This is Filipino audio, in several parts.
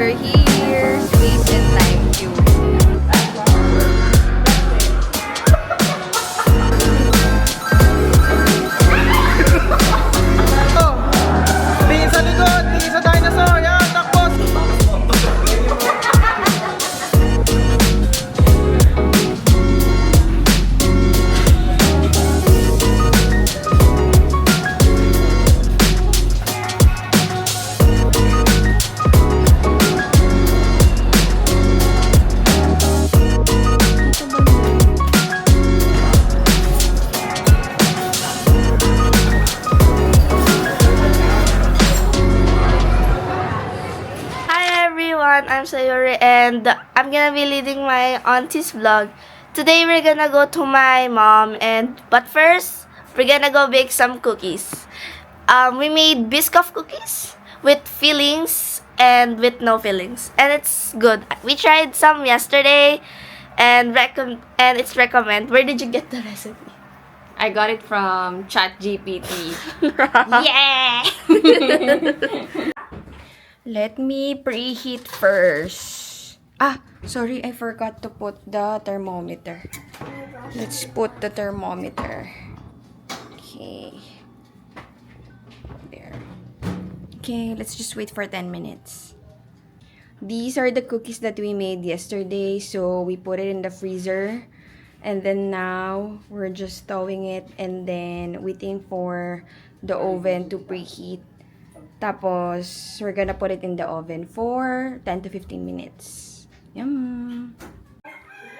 we're here. Sweet and lime cube. Tingin sa likod, tingin sa dinosaur. Yan, takbos. Hi everyone, I'm Sayuri and I'm gonna be leading my auntie's vlog. Today we're gonna go to my mom but first we're gonna go bake some cookies. We made Biscoff cookies with fillings and with no fillings, and it's good. We tried some yesterday and it's recommend. Where did you get the recipe? I got it from ChatGPT. Yeah. Let me preheat first. Sorry, I forgot to put the thermometer. Let's put the thermometer. Okay. There. Okay, let's just wait for 10 minutes. These are the cookies that we made yesterday, so we put it in the freezer. And then now, we're just thawing it and then waiting for the oven to preheat. Tapos, we're gonna put it in the oven for 10 to 15 minutes. Yum!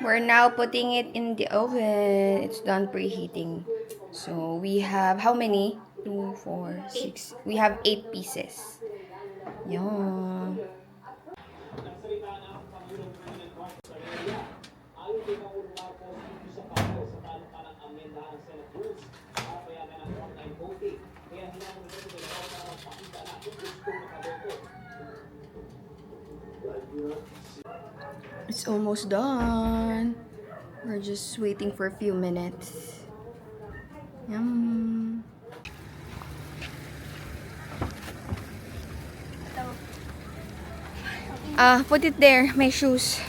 We're now putting it in the oven. It's done preheating. So, we have how many? 2, 4, 6. We have 8 pieces. Yum! It's almost done. We're just waiting for a few minutes. Yum. Put it there. My shoes.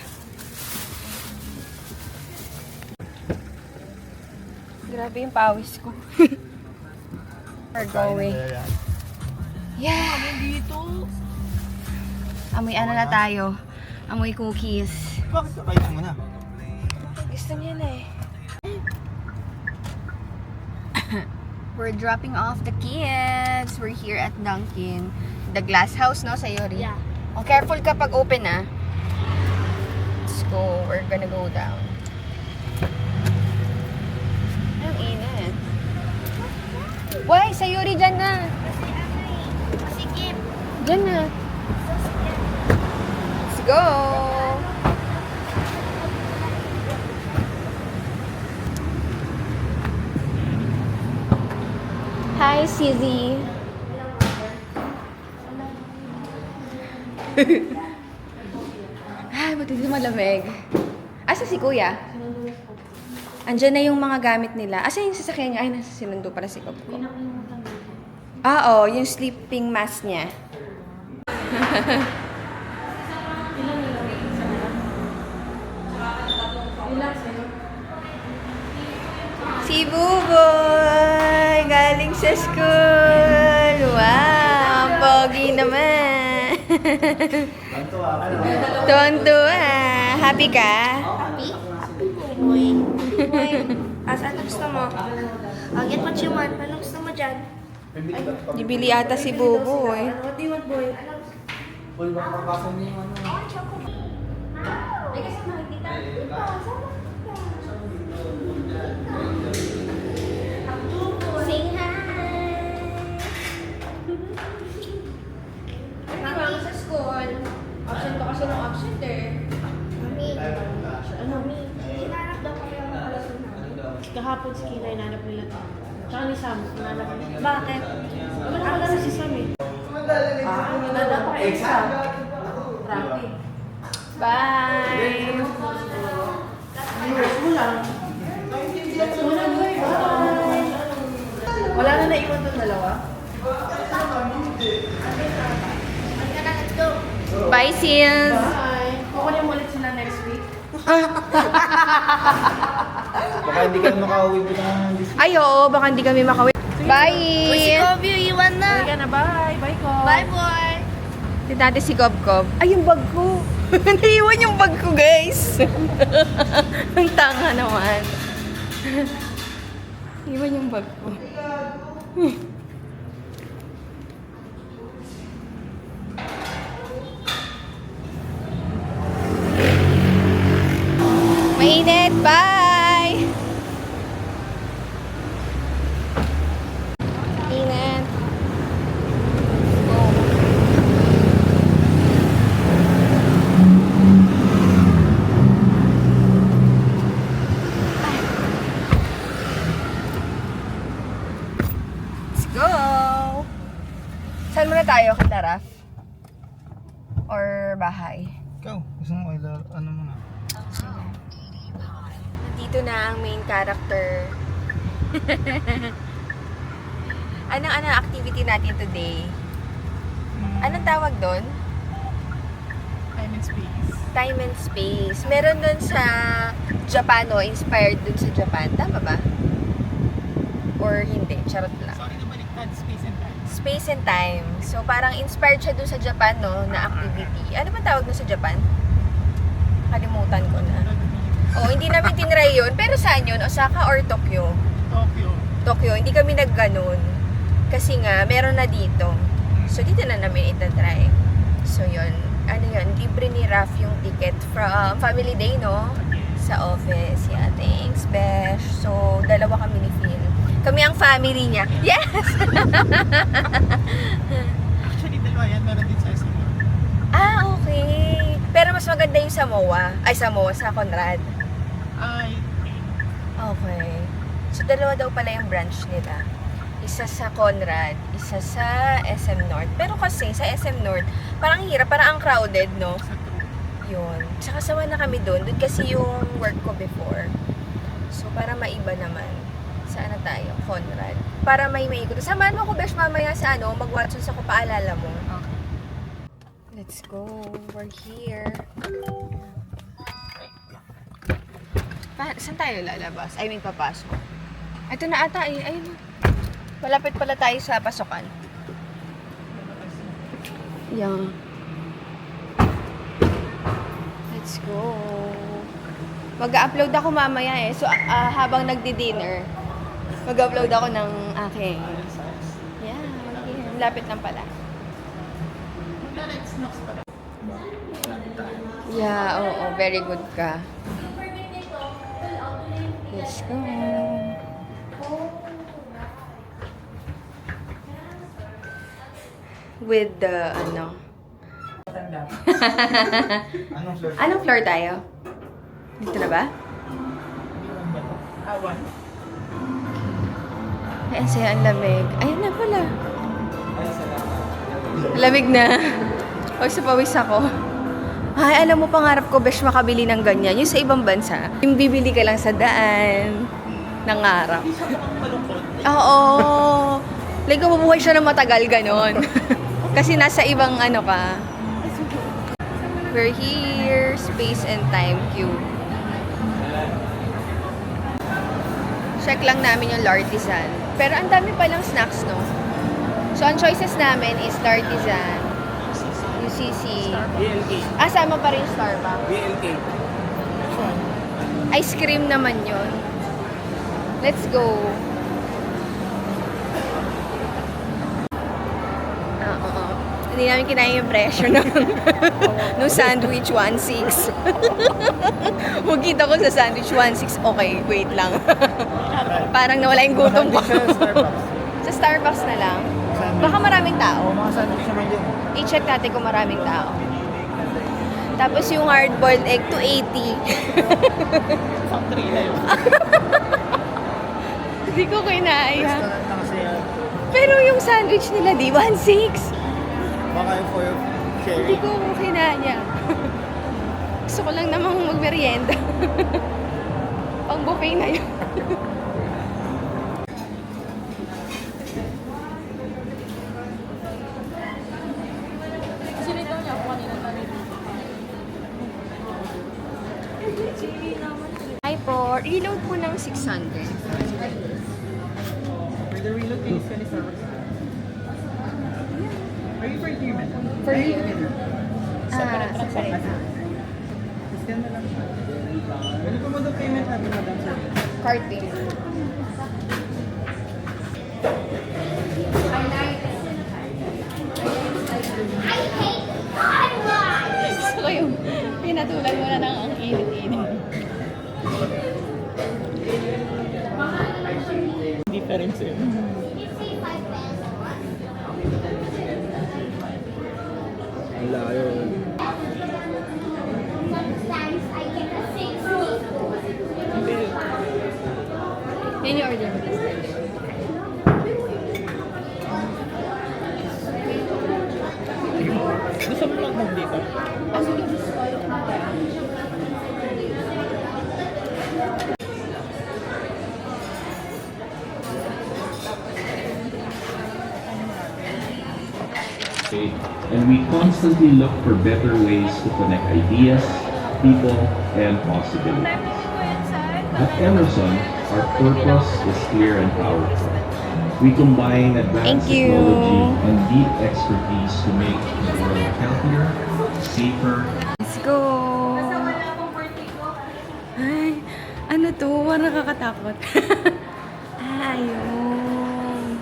Grabe yung pawis ko. We're going. Yeah! Amoy ano na tayo. Amoy cookies. Bakit kakain mo na? Gusto niya na eh. We're dropping off the kids. We're here at Dunkin. The glass house, no, Sayori? Yeah. Oh, careful kapag open, ah. Let's go. We're gonna go down. Ang init. Why? Sayori, dyan na. Masikip. Dyan na. Let's go. Hi, Sizzy. Ay, buti di malamig. Asa si Kuya? Andyan na yung mga gamit nila. Asa yung sasakyan niya? Ay, nasa sinundo para si Kopko. Oo, yung sleeping mask niya. Si Buboy! Galing sa school! Wow! Pogi naman! Tuwang-tuwa! Happy ka? Happy? Boy. Boy. Ano gusto mo? Get what you want. Ano gusto mo dyan? Bibili ata si Buboy. What do you want, boy? Ay, kasi makikita. Sing hi! Mami, sa school. Absent ka kasi ng absent eh. Mami. Mami. Hinanap daw kami ang kalasun namin. Kahapon si Kina, inanap nila to. Tsaka ni Sam, inanap nila. Bakit? Wala na si Sam eh. Inanap pa kay Sam. Rati. Bye! Viewers mo lang. Wala na naiwan doon dalawa? Ang ganda, let's go. Bye, sis! Bye. Kukunin mo ulit sila next week. Baka hindi ka makauwi dito ng this. Ay, oo, baka hindi kami makawin. Uy, si Bye! Kobe, iwan na. Bye ka na, bye. Bye ko. Bye, boy. Dito natin si Cob Cob. Ay, yung bag ko! Naiwan yung bag ko, guys! Ang tanga naman. Iwan yung bag ko. Mainit! Bye! Init. Let's go! Saan muna tayo? Kandaraf? Or bahay? Ikaw, gusto mo ano mo na? Nandito na ang main character. Anong activity natin today? Anong tawag doon? Time and space. Time and space. Meron doon sa Japan, no? Inspired doon sa Japan. Tama ba? Or hindi? Charot lang. Sorry na baliktad, space and time. Space and time. So, parang inspired siya doon sa Japan, no? Na activity. Ano ba tawag doon sa Japan? Kalimutan ko na. Oh, hindi namin tinry yun. Pero saan yun? Osaka or Tokyo? Tokyo. Tokyo. Hindi kami nagganon. Kasi nga, meron na dito. So, dito na namin itatry. So, yun. Ano yun? Libre ni Raf yung ticket from Family Day, no? Sa office. Yeah, thanks, Besh. So, dalawa kami ni Phil. Kami ang family niya. Yes! Actually, dalawa yan. Meron din sa SM. Ah, okay. Pero mas maganda yung sa MOA. Ay, sa MOA, sa Conrad. Ay, Okay. So, dalawa daw pala yung branch nila. Isa sa Conrad, isa sa SM North. Pero kasi sa SM North, parang hirap, parang ang crowded, no? sa true. Yun. Tsaka sawa na kami doon. Doon kasi yung work ko before. So, para maiba naman. Saan na tayo? Conrad. Para may ikot. Samahan mo ko, Besh, mamaya sa mag-Watsons ako, paalala mo. Okay. Let's go. We're here. Saan tayo lalabas? Ay, may papasok. Ito na ata eh. Ayun. Malapit pala tayo sa pasokan. Yeah. Let's go. Mag-upload ako mamaya eh. So, habang nagdi-dinner, mag-upload ako ng aking. Yeah, here. Malapit lang pala. Magna-red snacks pa rin. Yeah, oo. Very good ka. Let's go. With the, Anong floor? Anong floor tayo? Dito na ba? Awan. Ay, ang saya, ang lamig. Ayun na pala. Ay, salamat. Lamig na. Pawis na pawis ako. Ay, alam mo, pangarap ko, besh, makabili ng ganyan. Yung sa ibang bansa, yung bibili ka lang sa daan. Nangarap. Hindi siya mukhang malungkot. Oo. Like, mabubuhay siya ng matagal, ganon. Kasi nasa ibang ano ka. We're here. Space and time cube. Check lang namin yung Lartisan. Pero ang dami palang snacks, no? So, ang choices namin is Lartisan, UCC. BLK. Sama pa rin Starbucks. BLK. Ice cream naman yun. Let's go. Oo. Hindi namin kinaya yung presyo no sandwich 1.6. Magkita ko sa sandwich 1.6. Okay, wait lang. Parang nawala yung gutom ko. Sa Starbucks. Sa Starbucks na lang. Sandwich. Baka maraming tao. Oo, mga sandwich naman yun. I-check natin kung maraming tao. Tapos yung hard-boiled egg, 280. Factory na yun. Hindi ko kinaya. Restaurant na kasi yan. Pero yung sandwich nila, di 1.6. Baka yung for Hindi sharing. ko kinaya. Gusto ko lang namang magmerienda. Pang buffet na yun. Sinitaw niya ako kanina na Total po ng 600. For the reload, please, can you serve us? Are you for payment? For you. Separate. Scan na lang siya. Ano po mo the payment natin, madam? Card payment. Gusto ko yung pinatulan mo na ng ang init-init. Difference eh. Ang layo. Yan yung order mo last time. Gusto mo lang dito? And we constantly look for better ways to connect ideas, people, and possibilities. At Emerson, our purpose is clear and powerful. We combine advanced Thank you. technology and deep expertise to make the world healthier, safer, Let's go! Ay, ano to? Parang nakakatakot. Ayun.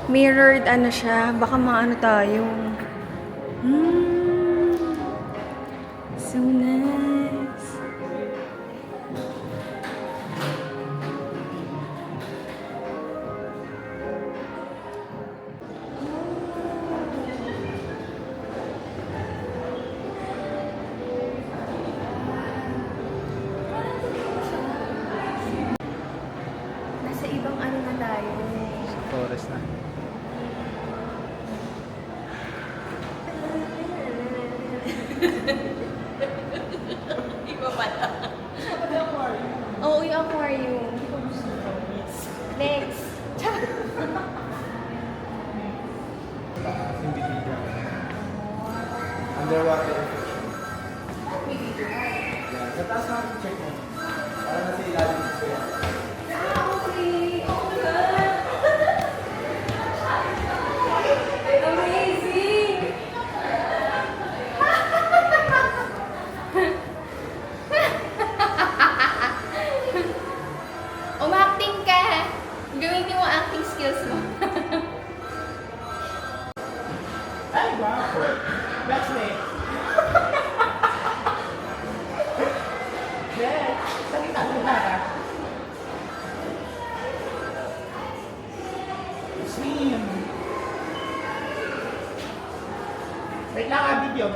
Mirrored ano siya. Baka maano tayo. So nice. Nasa ibang ano na tayo. Forest na. Iba pala. Oo, yung aquarium. Next. Underwater. Sa taas na check mo. Para nasa ilalim ng sila. Amazing! Umacting ka! Gamitin mo acting skills mo. Ay, wow! That's me! Yes! Salita mo na ka. Swim! Wait lang ah, video.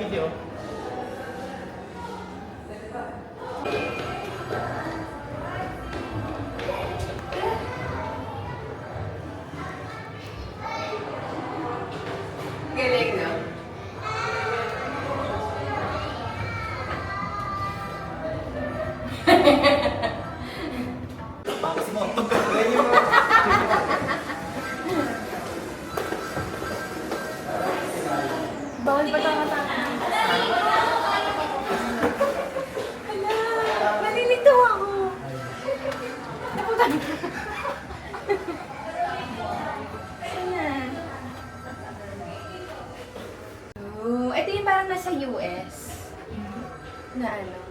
Galing, no? Bawal ba ito Hala! Nalilito ako! Naputan ka! Ayan. Oh, ito yung parang nasa US. Na ano?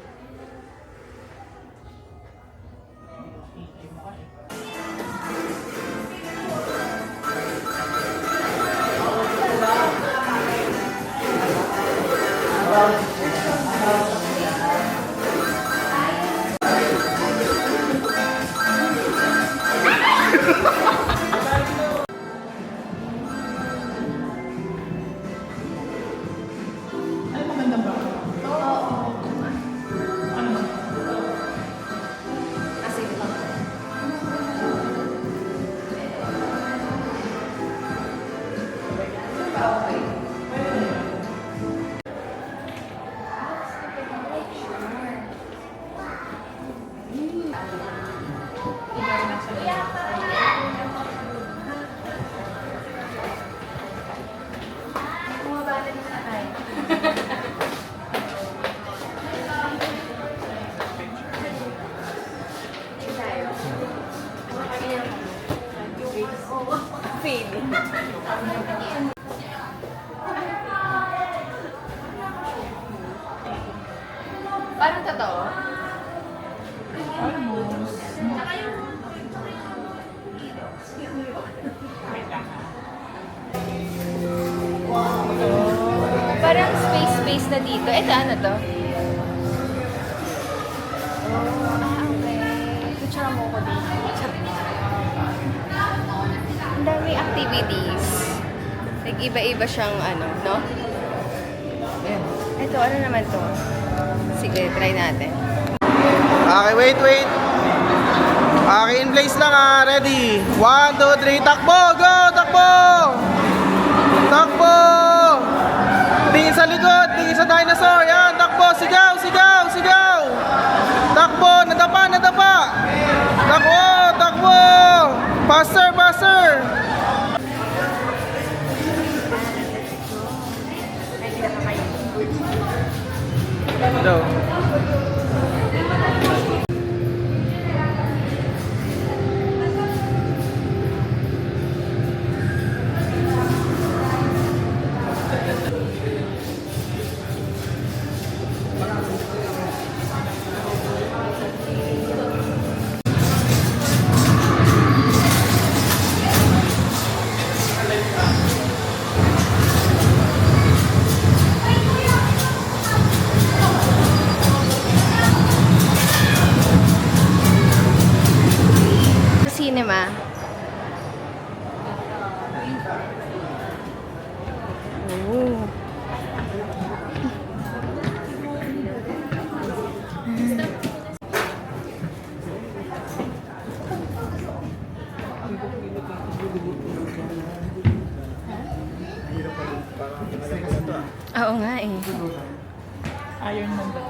Ano magandang ba? Oo. Parang totoo? Parang space na dito. Ito, ano to? Okay. Picture mo ko dito. Ang dami activities. Like, iba-iba siyang ano, no? Ayan. Ito, ano naman to? Sige, try natin. Okay, wait. Okay, in place lang ha. Ready? 1, 2, 3, takbo! Go! Takbo! Takbo! Tingin sa likod, tingin sa dinosaur. Yan, takbo! Sigaw! Takbo! Nadapa! Takbo! Faster! Hello. Sa cinema. Oh. Oo nga eh. Iron Man ba?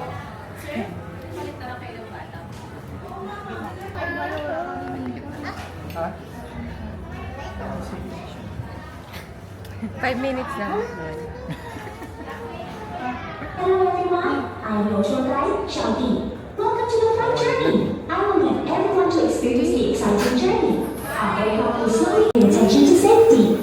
5 minutes na. Hello everyone, I'm your tour guide, Xiaodi. Welcome to the flight journey. I will lead everyone to experience the exciting journey. Our aircraft will slowly pay attention to safety.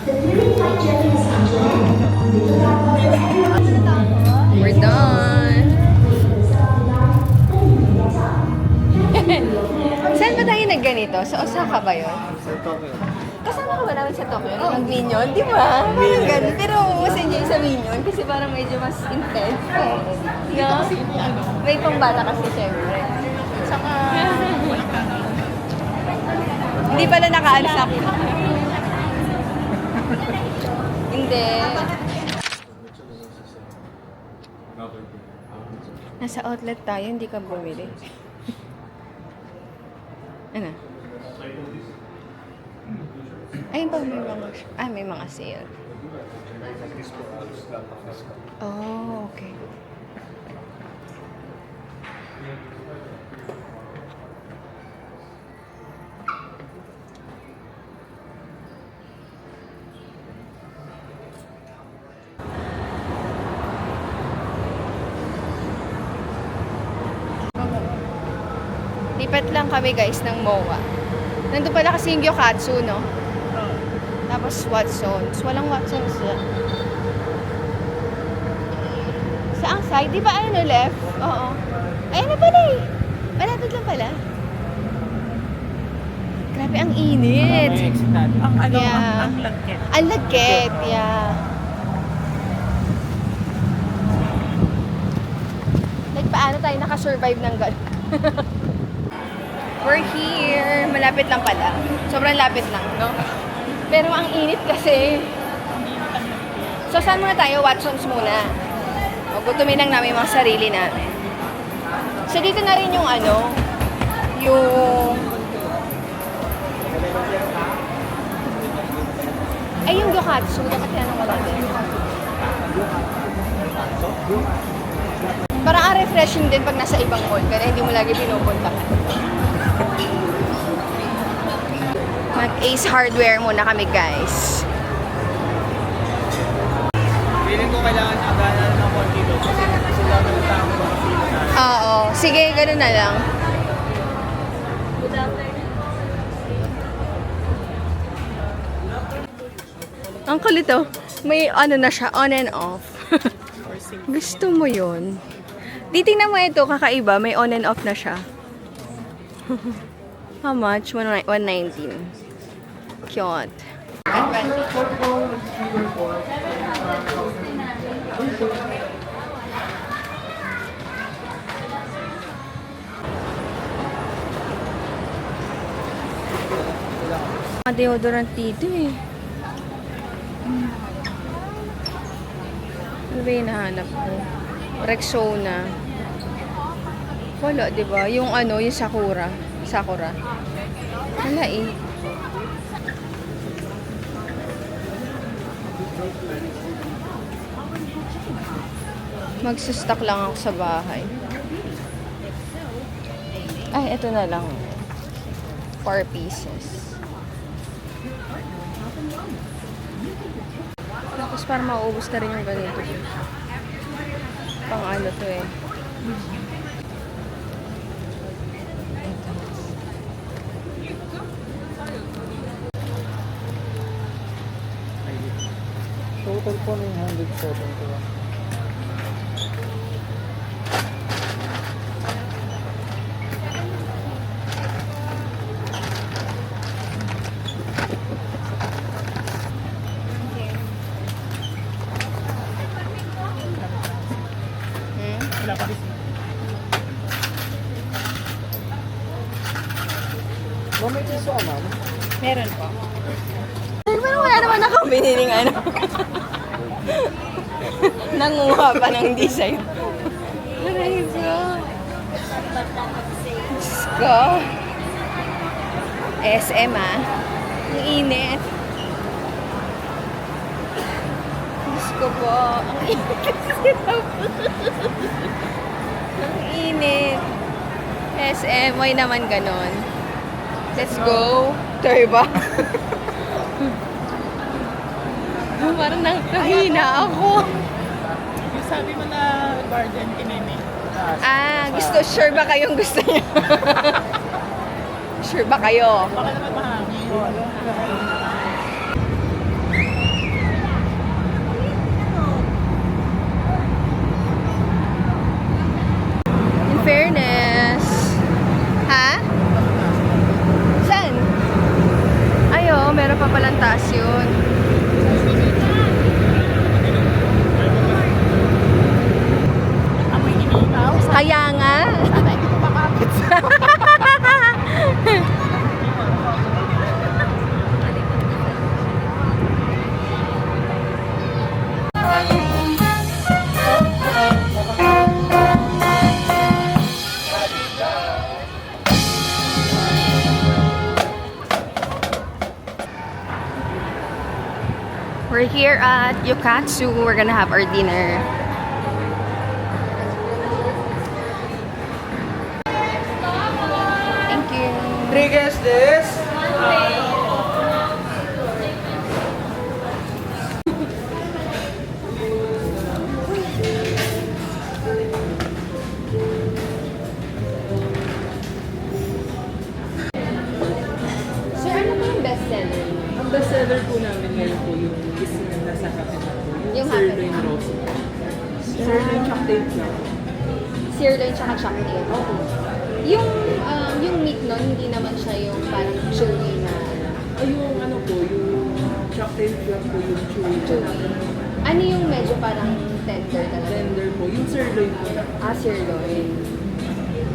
The thrilling flight journey has come to an end. We look out for everyone. We're done. Saan ba tayo nagganito? Sa Osaka ba yun? Kasama ka ba namin sa Tokyo? Oh, Minion, di ba? Parang ganun. Pero mas enjoy sa Minion kasi parang medyo mas intense. No? May pambata kasi syempre. Saka... Hindi pala naka-unsack. Hindi. Nasa outlet tayo, hindi ka bumili. Ano? Ayun pa, may mga sale. Oh, okay. Lipat lang kami guys ng MOA. Nandun pala kasi yung Gyokatsu, no? Tapos Watsons. Walang Watsons dyan. Saang side? Di ba ano left? Oo. Ayun na pala eh. Malapit lang pala. Grabe, ang init. Ang ano, Yeah. ang lagkit. Ang lagkit, yeah. Like, paano tayo nakasurvive ng gano'n? We're here. Malapit lang pala. Sobrang lapit lang, no? Pero ang init kasi. So, saan muna tayo? Watsons muna. O, gutumin lang namin yung mga sarili namin. So, dito na rin yung ano, yung... Ay, yung Gyokatsu. Dapat yan ang wala din. Parang ang refreshing din pag nasa ibang mall. Kaya hindi mo lagi pinupuntahan. Mag-Ace Hardware muna kami, guys. Feeling ko kailangan agalan ng konti doon kasi sila ng tao mga sila na. Oo. Sige, gano'n na lang. Ang kulit oh. May ano na siya, on and off. Gusto mo yun? Titingnan mo ito, kakaiba. May on and off na siya. How much? 119. Cute. Mga deodorant dito eh. Ano ba yung nahanap ko? Rexona. Wala, diba? Yung ano, yung Sakura. Sakura. Wala eh. Magsustock lang ako sa bahay. Ay, ito na lang. 4 pieces. Tapos para mauubos na rin yung ganito. Pang ano to eh. Total po ng 171. Wala pa rin. May piso ka, ma'am? Meron po. Ay, parang wala naman akong biniling ano. Nanguha pa ng design. Aray ko. Diyos ko. SM ah. Ang init. Diyos ko po. Ang init kasi ang init. SM. Why naman ganon? Let's go. Turba. Parang nakahina ako. Yung sabi mo na garden kineme. Ah, gusto. Sure ba kayong gusto niyo? Sure ba kayo? Baka naman mahangin. In fairness. Ha? Saan? Ayo, meron pa palang taas yun. Amoy inihaw. Kaya nga. Tatay ko makakit. We're here at Yokatsu. We're gonna have our dinner. Thank you. 3 guests this. Sir, ano po yung bestseller? Ang bestseller po namin ngayon po yung gising na nasa kape na po. Yung sirloin happy. roast. Sirloin chocolate lang. Sirloin tsaka chocolate. Yung meat nun, hindi naman siya yung parang chewy na Ay, yung ano po, yung chocolate lang po yung chewy. chewy. Ano yung medyo parang tender talaga? Tender po. Yung sirloin po. Sirloin.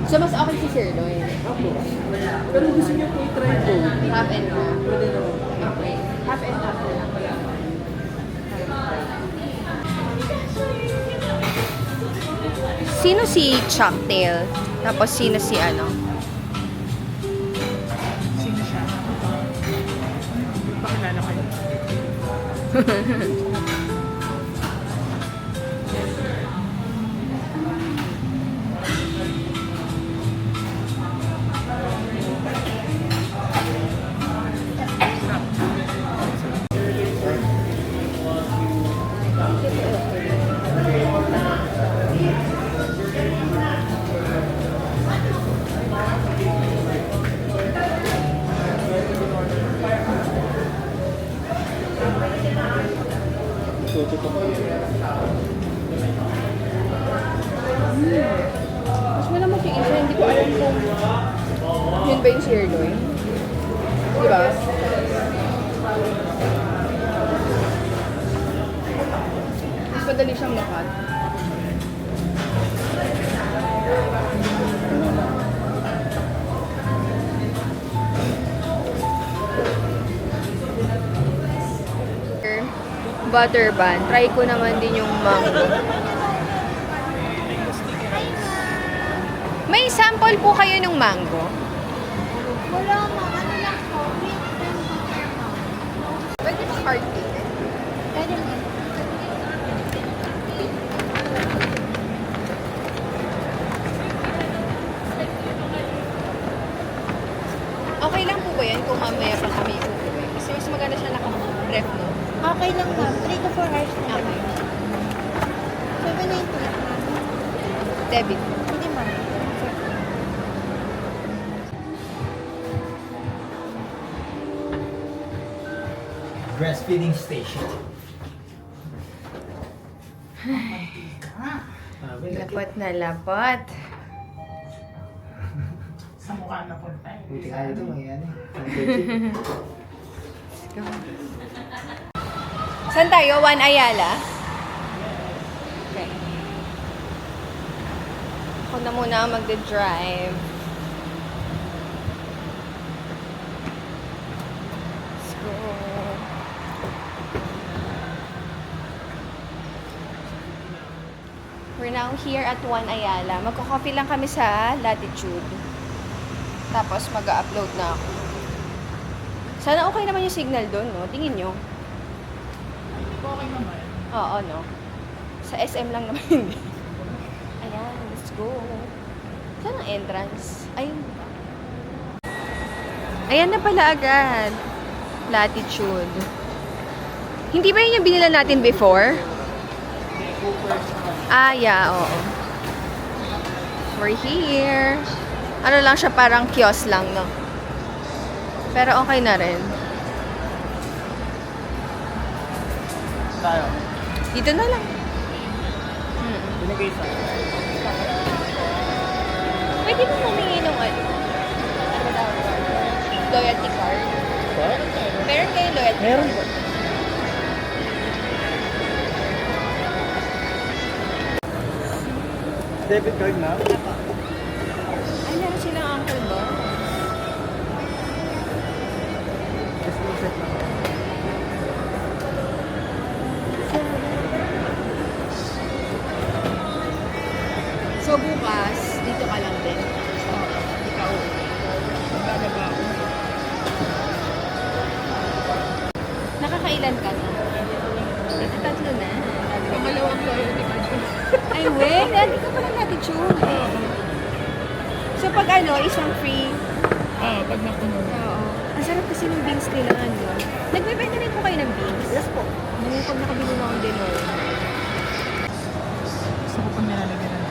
So, mas okay si sirloin. Opo. Pero gusto niyo po i-try po. Half and half. Pwede naman. Okay. Half and half na lang. Sino si Choptail? Tapos sino si ano? Sino siya? Pakilala kayo. Mas malamok yung isa. Hindi ko alam kung yun ba yung sirloin. Diba? Mas madali siyang makat. Butter bun. Try ko naman din yung mango. May sample po kayo ng mango? Wala mo, ano lang po, with and butter po. Pwede sa hard cake. Pwede mo. Okay lang po ba yan kung mamaya pa kami uuwi? Kasi mas maganda siya naka-ref, no? Okay lang ma'am, 3 to 4 hours na lang. Okay. 798 ma'am. Debit. Hindi ma'am. Breastfeeding station. Lapot na lapot. Sa mukha na po tayo. Buti nga ito, may ano. Saan tayo? Juan Ayala? Okay. Ako na muna ang magde-drive. Let's go. We're now here at Juan Ayala. Magko-coffee lang kami sa Latitude. Tapos mag-upload na ako. Sana okay naman yung signal doon, no? Tingin nyo. Okay naman. Oo, no? Sa SM lang naman hindi. Ayan, let's go. Saan ang entrance? Ayun ba? Ayan na pala agad. Latitude. Hindi ba yun yung binila natin before? Yeah, oo. We're here. Ano lang siya, parang kiosk lang, no? Pero okay na rin. Tayo. Dito na lang. Binigay sa Pwede mo humingi ng ano? Ano daw? Loyalty card? Meron kayong loyalty Meron. card? Debit card na? Ay, meron silang uncle ba? Just reset lang. So, bukas, dito ka lang din. Ikaw. Bababa ako. Nakakailan ka na? siyang free. Pag napuno. Oo. Ang sarap kasi ng beans nila, ano. Nagbebenta rin po kayo ng beans? Yes po. Pag nakabili na akong dinner. Gusto ko pag nilalagyan ng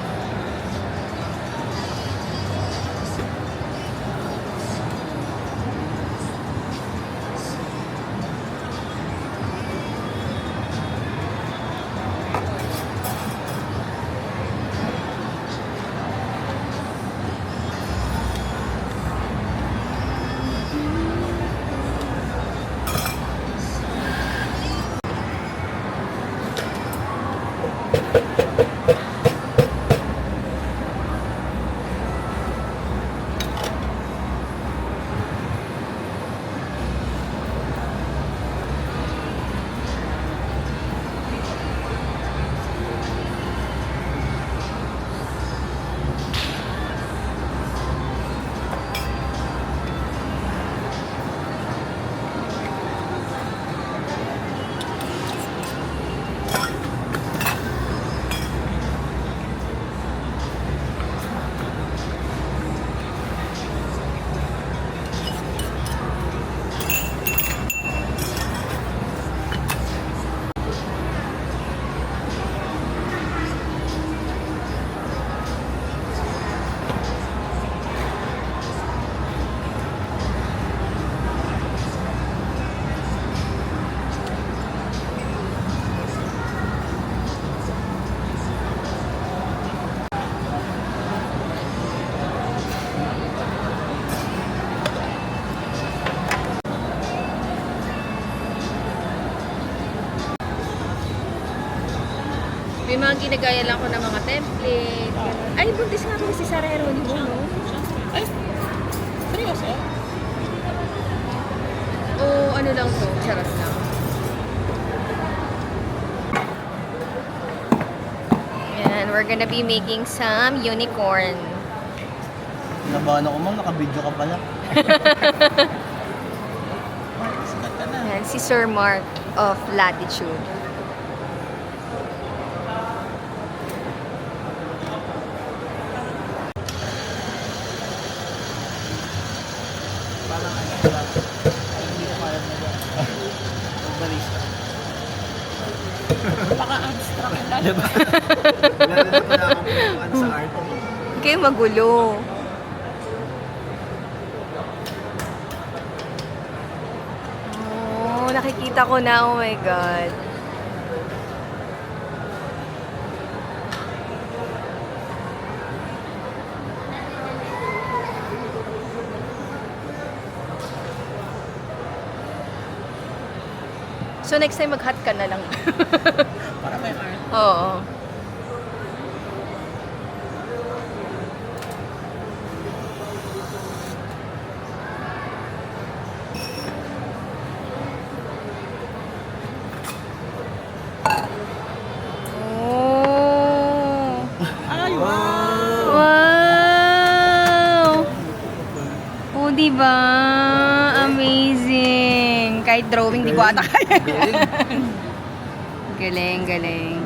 May mga ginagaya lang ko ng mga template. Ay, buntis nga pala si Sarah Heronimo, no? Ay, seryoso? O ano lang to, charot lang. Yan, we're gonna be making some unicorn. Nabahan ako, ma'am. Naka-video ka pala. Yan, si Sir Mark of Latitude. Baka-abstract lang. Wala na pala akong sa art. Kayo magulo. Oh, nakikita ko na. Oh my God. So next time mag-hot ka na lang. Para may art. Oo. Oh. Ay, wow! Wow! Oh, diba? Amazing! Kahit drawing, di ko ata kaya. Galing, galing.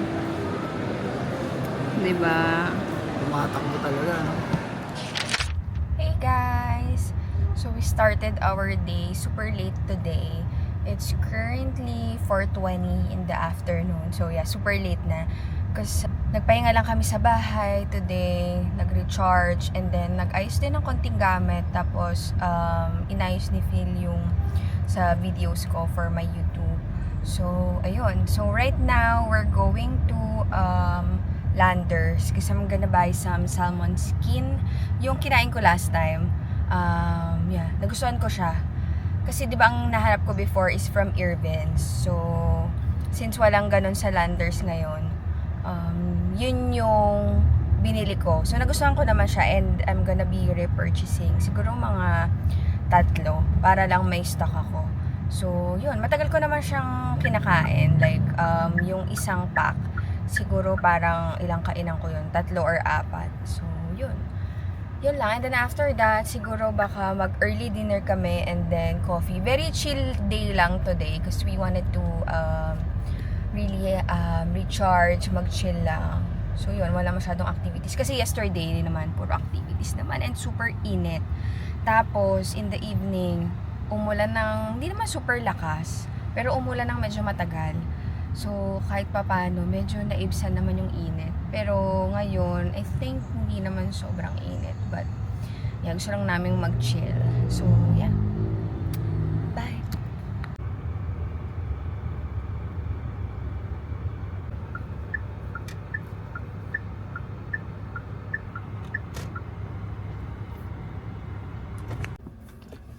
Diba? Tumatakbo talaga, no? Hey guys! So we started our day super late today. It's currently 4:20 in the afternoon. So yeah, super late na. Kasi nagpahinga lang kami sa bahay today, nag-recharge, and then nag-ayos din ng konting gamit. Tapos inayos ni Phil yung sa videos ko for my YouTube. So, ayun. So, right now, we're going to Landers kasi I'm gonna buy some salmon skin. Yung kinain ko last time, yeah, nagustuhan ko siya. Kasi di ba ang nahanap ko before is from Irvins. So, since walang ganun sa Landers ngayon, yun yung binili ko. So, nagustuhan ko naman siya and I'm gonna be repurchasing. Siguro mga 3 para lang may stock ako. So, yun. Matagal ko naman siyang kinakain. Like, yung isang pack, siguro parang ilang kainan ko yun. 3 or 4. So, yun. Yun lang. And then after that, siguro baka mag-early dinner kami and then coffee. Very chill day lang today because we wanted to really recharge, mag-chill lang. So yun, wala masyadong activities. Kasi yesterday naman, puro activities naman. And super init. Tapos, in the evening, umulan ng, hindi naman super lakas. Pero umulan ng medyo matagal. So, kahit papano, medyo naibsan naman yung init. Pero ngayon, I think hindi naman sobrang init. But, yeah, gusto lang namin mag-chill. So, yeah. Bye!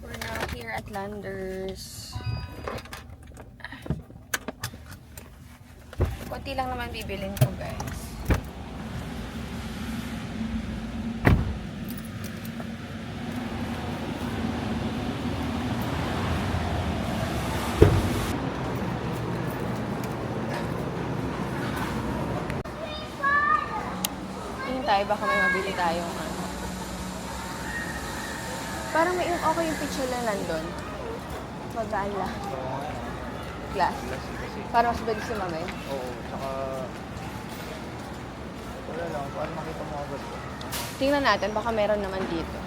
We're now here at Landers. Konti lang naman bibilin ko, guys. Tingin tayo, baka may mabili tayong ano. Parang may okay yung picture na nandun. Magaan lang. Glass. Para mas bilis lumamay. Oo, tsaka... Wala lang, para makita mo agad. Tingnan natin, baka meron naman dito.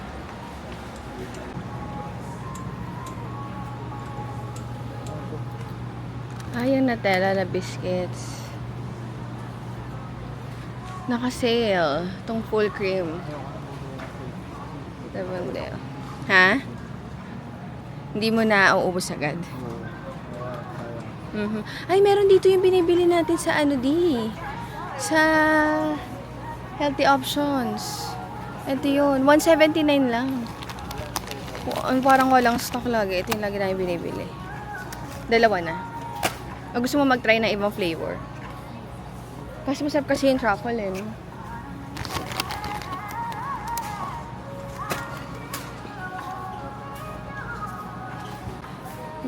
Ayan na tela na biscuits. Naka-sale. Itong full cream. Diba ba? Ha? Hindi mo na uubos agad. Ay, meron dito yung binibili natin sa ano sa healthy options. Ito yun. 179 lang. Parang walang stock lagi. Ito yung lagi namin binibili. Dalawa na. O gusto mo mag-try ng ibang flavor? Kasi masarap kasi yung truffle eh. No?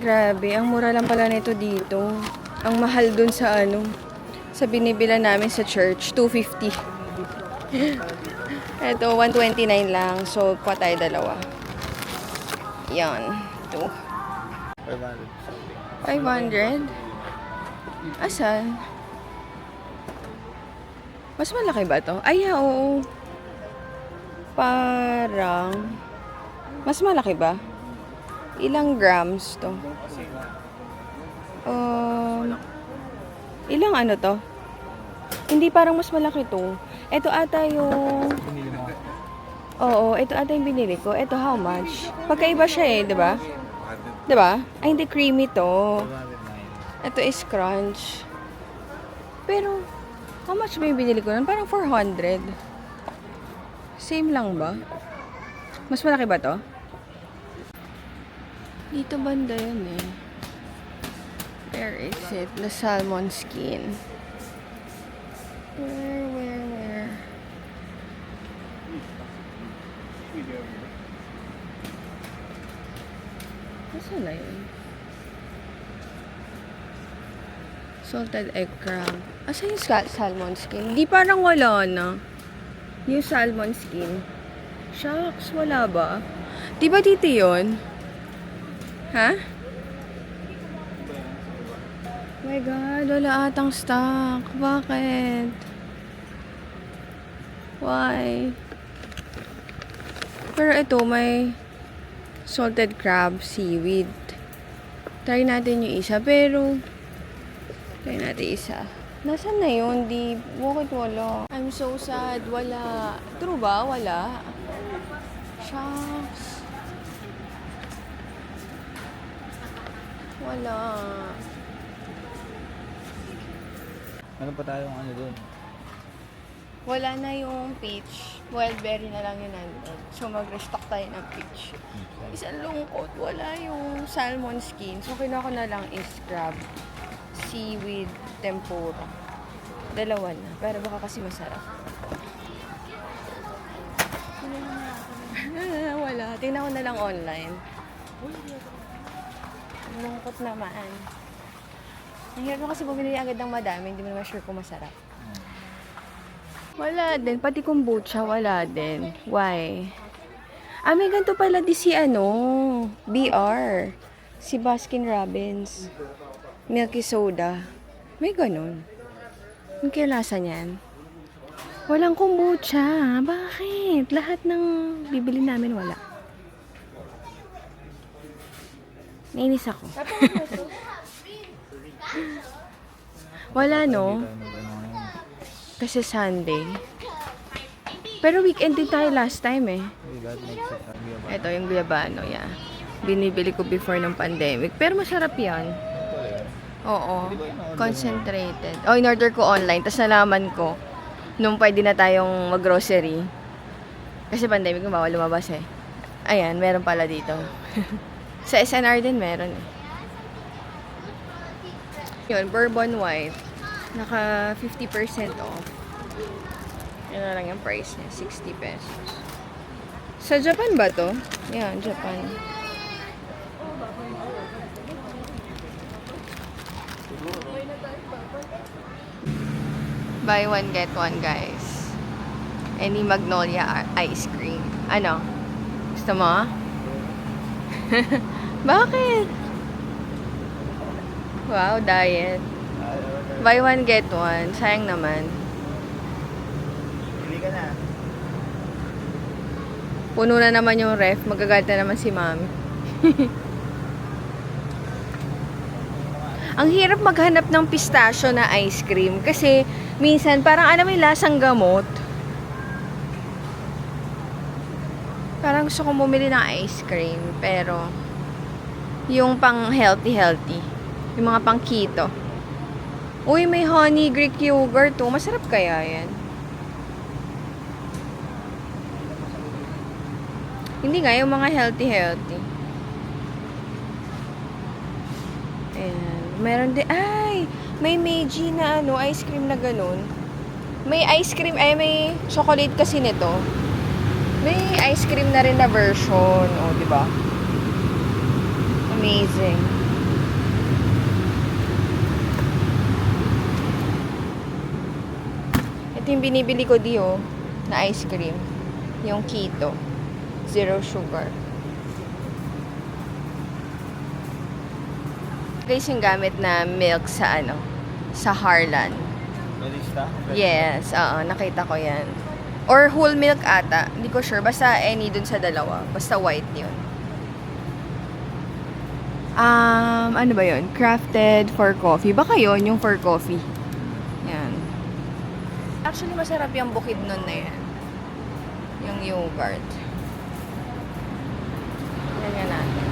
Grabe, ang mura lang pala nito dito. Ang mahal dun sa ano, sa binibila namin sa church, 250. Ito, 129 lang. So, kuha tayo dalawa. Yan. Ito. 500? Asan? Mas malaki ba to? Ay, oo. Parang... Mas malaki ba? Ilang grams to? Ilang ano to? Hindi, parang mas malaki to. Ito ata yung... Oo, ito ata yung binili ko. Ito how much? Pagkaiba siya eh, di ba? Di ba? Ay, hindi, creamy to. Ito is crunch. Pero, how much ba yung binili ko nun? Parang 400. Same lang ba? Mas malaki ba to? Dito banda yan eh. Where is it? The salmon skin. Where? Nasaan na yun? Salted egg crab. Asa yung salmon skin? Di parang wala na. Yung salmon skin. Shucks, wala ba? Di ba dito yun? Ha? Oh my God, wala atang stock. Bakit? Why? Pero ito, may salted crab, seaweed. Try natin yung isa, pero try natin isa. Nasaan na yun? Bakit wala? I'm so sad. Wala. True ba? Wala. Shucks. Wala. Ano pa tayong ano doon? Wala na yung peach. Wild berry na lang yun nandun. So, mag-restock tayo ng peach. Isang lungkot. Wala yung salmon skin. So, kinuha ko na lang is crab. Seaweed tempura. Dalawa na. Pero baka kasi masarap. Wala. Tingnan ko na lang online. Lungkot naman. Ang hirap mo kasi bumili agad ng madami. Hindi mo naman sure kung masarap. Wala din. Pati kombucha, wala din. Why? Ah, may ganito pala di si BR. Si Baskin Robbins. Milky soda. May ganun. Ang kaya lasa niyan? Walang kombucha. Bakit? Lahat ng bibili namin wala. Nainis ako. Wala, no? Kasi Sunday. Pero weekend din tayo last time eh. Ito yung guyabano, yeah. Binibili ko before ng pandemic. Pero masarap yan. Oo. Concentrated. Oh, in-order ko online. Tapos nalaman ko, nung pwede na tayong mag-grocery. Kasi pandemic, bawal lumabas eh. Ayan, meron pala dito. Sa SNR din meron eh. Yun, bourbon white. Naka 50% off. Yun na lang yung price niya. 60 pesos. Sa Japan ba to? Yan, Japan. Buy one, get one, guys. Any Magnolia ice cream. Ano? Gusto mo? Bakit? Wow, diet. Buy one, get one. Sayang naman. Pili ka na. Puno na naman yung ref. Magagalit na naman si mami. Ang hirap maghanap ng pistachio na ice cream. Kasi, minsan, parang may lasang gamot. Parang gusto kong bumili ng ice cream. Pero, yung pang healthy. Yung mga pang keto. Uy, may honey Greek yogurt. Oh, masarap kaya yan? Hindi nga, yung mga healthy. Ayan. Meron din, may Meiji na ice cream na ganun. May ice cream, may chocolate kasi nito. May ice cream na rin na version. O, di ba? Amazing. Ito yung binibili ko na ice cream. Yung keto. Zero sugar. Guys, yung gamit na milk sa sa Harlan. Balista? Yes, nakita ko yan. Or whole milk ata. Hindi ko sure. Basta any dun sa dalawa. Basta white yun. Ano ba yun? Crafted for coffee. Baka yun, yung for coffee. Yan. Actually, masarap yung bukid nun na yan. Yung yogurt. Yan nga natin.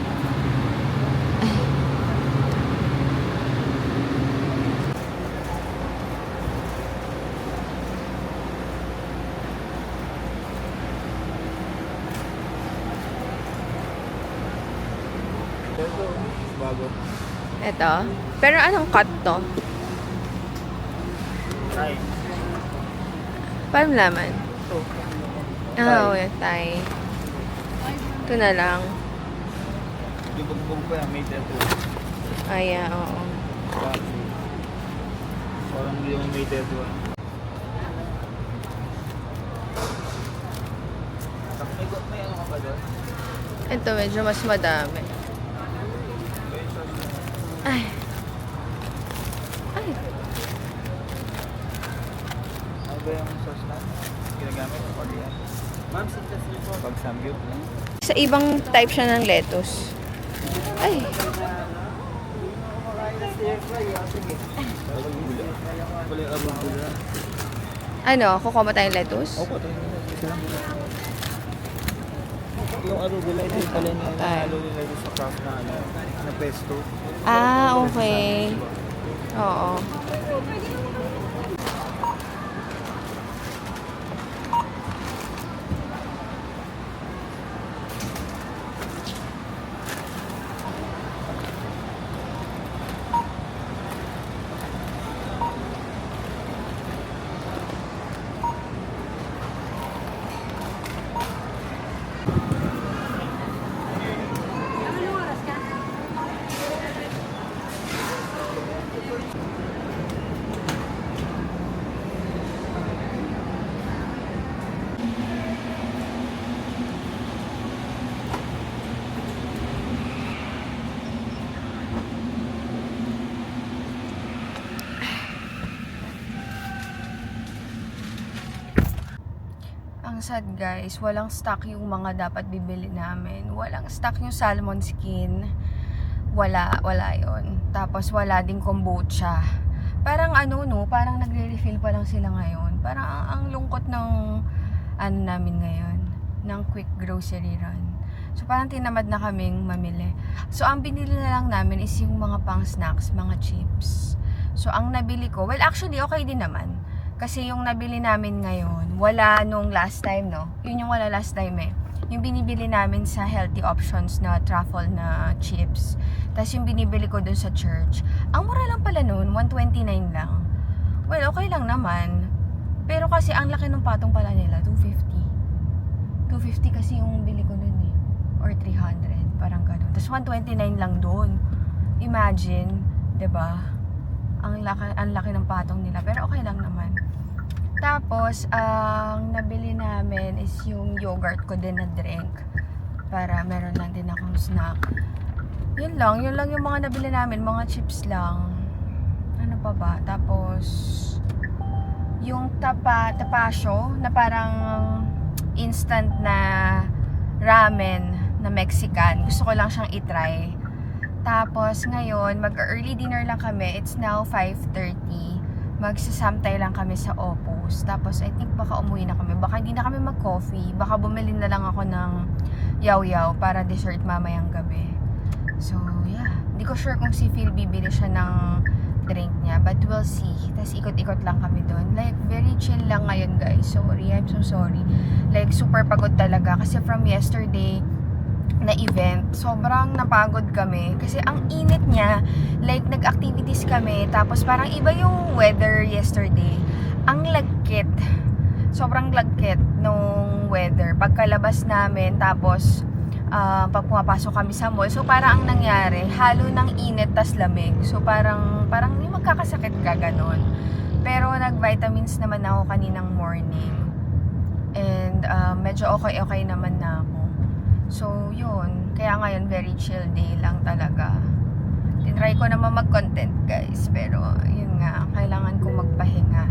Ito, bago. Ito. Pero anong cut to? Ay. Paano laman? Ito. Oo, yung Thai. Ito na lang. Yung bugbog ko yan, may tattoo. Oo. Parang yung may tattoo. May ano ka pa doon? Ito, medyo mas madami. Ay. Ano ba yung sauce na ginagamit o pag yan? Ma'am, sintas niyo po. Pag samgyup lang. Sa ibang type siya ng lettuce. Ay. Wala yung arugula. Ano, kukuha mo tayong lettuce? Opo, ito yung isa lang. Yung arugula, ito yung pala niya. Nalo nila doon sa craft na pesto. Okay. Oo. Ang sad guys, walang stock yung mga dapat bibili namin. Walang stock yung salmon skin. Wala yon. Tapos wala ding kombucha. Parang parang nagre-refill pa lang sila ngayon. Parang ang lungkot ng namin ngayon, ng quick grocery run. So parang tinamad na kaming mamili. So ang binili na lang namin is yung mga pang snacks, mga chips. So ang nabili ko, well actually okay din naman. Kasi yung nabili namin ngayon, wala nung last time, no? Yun yung wala last time eh. Yung binibili namin sa healthy options na truffle na chips. Tapos yung binibili ko dun sa church. Ang mura lang pala nun, 129 lang. Well, okay lang naman. Pero kasi ang laki ng patong pala nila, 250. 250 kasi yung bili ko dun eh. Or 300, parang gano'n. Tapos 129 lang dun. Imagine, 'di ba? Ang laki ng patong nila, pero okay lang naman. Tapos, ang nabili namin is yung yogurt ko din na drink. Para meron lang din akong snack. Yun lang yung mga nabili namin, mga chips lang. Ano pa ba? Tapos, yung tapasyo na parang instant na ramen na Mexican. Gusto ko lang siyang itry. Tapos, ngayon, mag-early dinner lang kami. It's now 5:30. Magsasamtay lang kami sa Opus. Tapos, I think baka umuwi na kami. Baka hindi na kami mag-coffee. Baka bumili na lang ako ng yaw-yaw para dessert mamayang gabi. So, yeah. Hindi ko sure kung si Phil bibili siya ng drink niya. But we'll see. Tapos, ikot-ikot lang kami doon. Like, very chill lang ngayon, guys. Sorry. I'm so sorry. Like, super pagod talaga. Kasi from yesterday na event, sobrang napagod kami kasi ang init niya, like nag-activities kami, tapos parang iba yung weather yesterday, ang lagkit, sobrang lagkit nung weather pagkalabas namin, tapos pag pumapasok kami sa mall, so parang ang nangyari, halo ng init tas lamig, so parang yung magkakasakit ka ganon. Pero nag-vitamins naman ako kaninang morning and medyo okay naman na ako. So, yun. Kaya ngayon, very chill day lang talaga. Tinry ko naman mag-content, guys. Pero, yun nga. Kailangan ko magpahinga.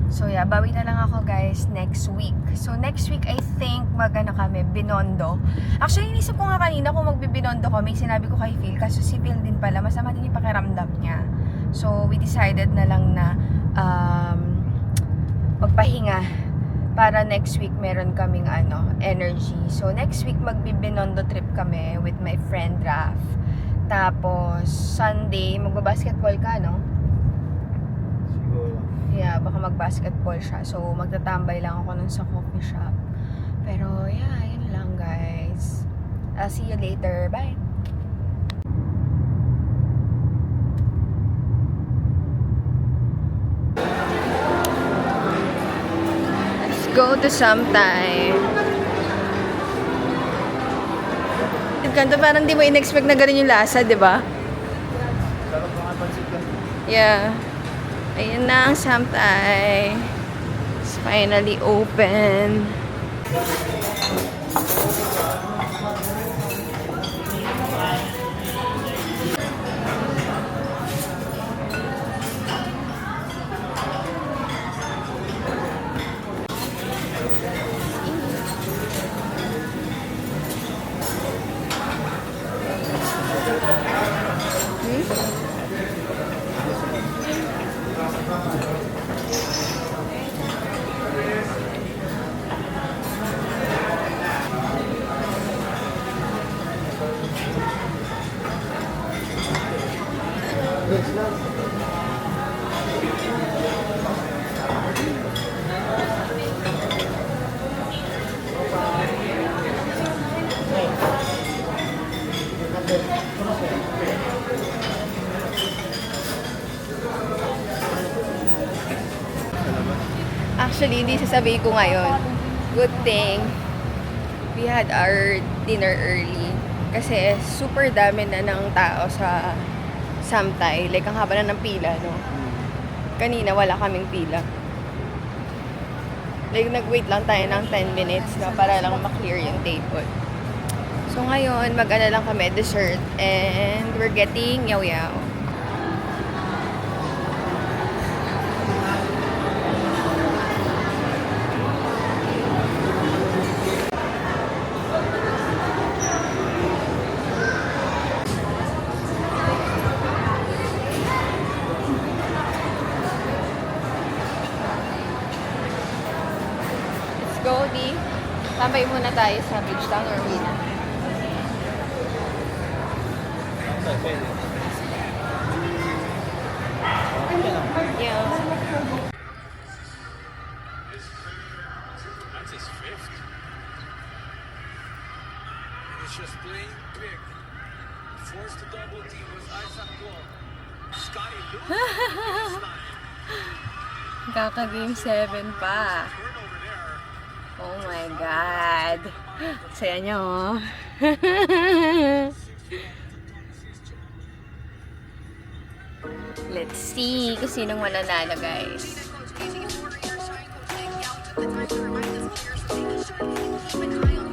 So, yeah. Bawi na lang ako, guys, next week. So, next week, I think, kami, Binondo. Actually, inisip ko nga kanina kung magbibinondo kami. Sinabi ko kay Phil. Kaso si Phil din pala. Masama din yung pakiramdam niya. So, we decided na lang na magpahinga. Para next week meron kaming energy. So next week magbibinondo trip kami with my friend Raf. Tapos Sunday magba-basketball ka, no? Siguro. Yeah, baka mag-basketball siya. So magtatambay lang ako nun sa coffee shop. Pero yeah, yun lang guys. I'll see you later. Bye. Go to Samtay. Kanto parang di mo in-expect na ganun yung lasa, di ba? Yeah. Ayun na ang Samtay. It's finally open. Actually, hindi sasabihin ko ngayon. Good thing we had our dinner early. Kasi super dami na ng tao sa Samtay. Like, ang haba na ng pila, no? Kanina, wala kaming pila. Like, nag-wait lang tayo ng 10 minutes na para lang ma-clear yung table. So, ngayon, mag-ano lang kami, dessert. And we're getting yaw-yaw. Tambay muna tayo sa beach town or Wina. Yeah. That's his fifth. It's just playing big. Forced to double team with Isaac Wall. Scotty Lewis. Kaka-game 7 pa. Turnover there. Oh my God. Saya niyo, oh. Let's see kung sinong mananalo, guys. Coach Casey Warriors, coach Nick Galton, the time to remind us players to take a shot, keep an eye on